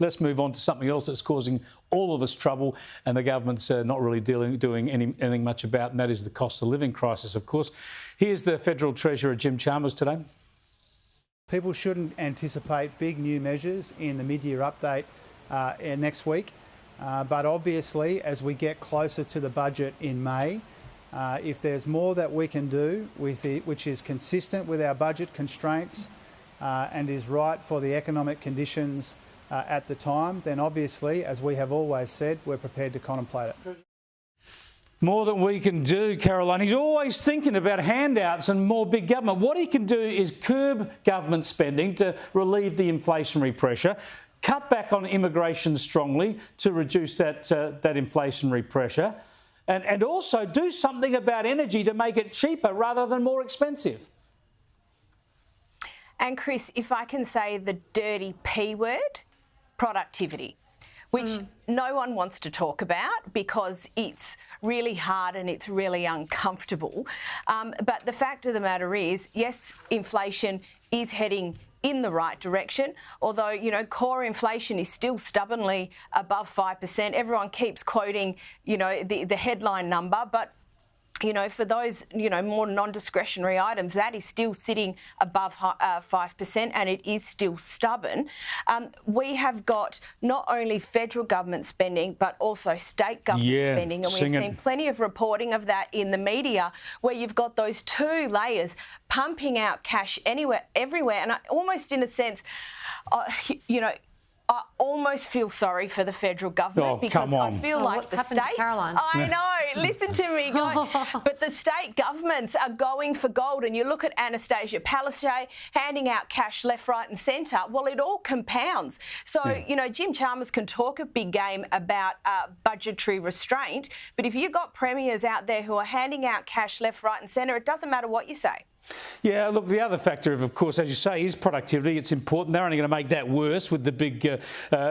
Let's move on to something else that's causing all of us trouble and the government's not really doing anything much about, and that is the cost of living crisis, of course. Here's the Federal Treasurer Jim Chalmers today. People shouldn't anticipate big new measures in the mid-year update next week, but obviously as we get closer to the budget in May, if there's more that we can do with it, which is consistent with our budget constraints and is right for the economic conditions at the time, then obviously, as we have always said, we're prepared to contemplate it. More than we can do, Caroline. He's always thinking about handouts and more big government. What he can do is curb government spending to relieve the inflationary pressure, cut back on immigration strongly to reduce that inflationary pressure, and also do something about energy to make it cheaper rather than more expensive. And Chris, if I can say the dirty P word, productivity, which no one wants to talk about because it's really hard and it's really uncomfortable. But the fact of the matter is, yes, inflation is heading in the right direction, although, you know, core inflation is still stubbornly above 5%. Everyone keeps quoting, you know, the headline number, but you know, for those, you know, more non-discretionary items, that is still sitting above 5% and it is still stubborn. We have got not only federal government spending, but also state government spending. And we've seen plenty of reporting of that in the media where you've got those two layers pumping out cash everywhere. And almost in a sense, you know, I almost feel sorry for the federal government because I feel like the states. I know, listen to me, guys. But the state governments are going for gold, and you look at Anastasia Palaszczuk handing out cash left, right, and centre. Well, it all compounds. So you know, Jim Chalmers can talk a big game about budgetary restraint, but if you've got premiers out there who are handing out cash left, right, and centre, it doesn't matter what you say. Yeah, look, the other factor, of course, as you say, is productivity. It's important. They're only going to make that worse with the big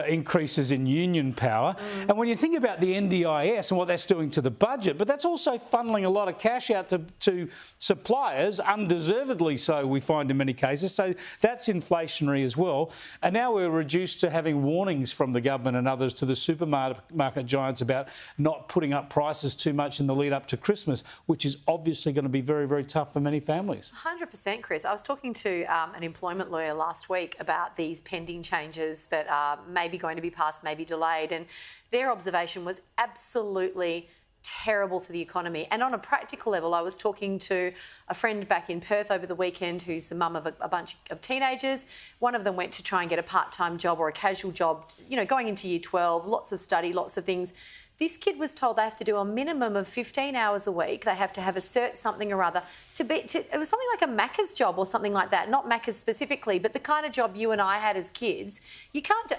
increases in union power. And when you think about the NDIS and what that's doing to the budget, but that's also funneling a lot of cash out to suppliers, undeservedly so, we find in many cases. So that's inflationary as well. And now we're reduced to having warnings from the government and others to the supermarket giants about not putting up prices too much in the lead up to Christmas, which is obviously going to be very, very tough for many families. 100%, Chris. I was talking to an employment lawyer last week about these pending changes that are maybe going to be passed, maybe delayed, and their observation was absolutely terrible for the economy. And on a practical level, I was talking to a friend back in Perth over the weekend who's the mum of a bunch of teenagers. One of them went to try and get a part-time job or a casual job, you know, going into year 12, lots of study, lots of things. This kid was told they have to do a minimum of 15 hours a week. They have to have a cert something or other. It was something like a Macca's job or something like that. Not Macca's specifically, but the kind of job you and I had as kids. You can't do...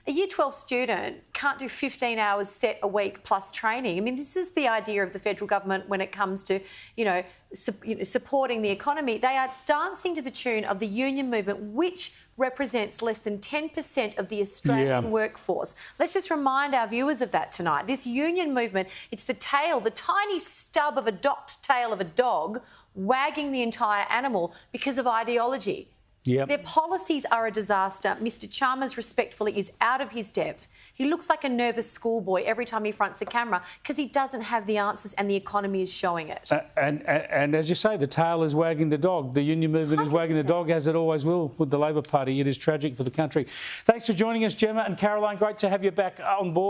A year 12 student can't do 15 hours set a week plus training. I mean, this is the idea of the federal government when it comes to, supporting the economy. They are dancing to the tune of the union movement, which represents less than 10% of the Australian workforce. Let's just remind our viewers of that tonight. This union movement, it's the tail, the tiny stub of a docked tail of a dog wagging the entire animal because of ideology. Their policies are a disaster. Mr. Chalmers, respectfully, is out of his depth. He looks like a nervous schoolboy every time he fronts a camera because he doesn't have the answers and the economy is showing it. And as you say, the tail is wagging the dog. The union movement 100%. Is wagging the dog, as it always will with the Labor Party. It is tragic for the country. Thanks for joining us, Gemma and Caroline. Great to have you back on board.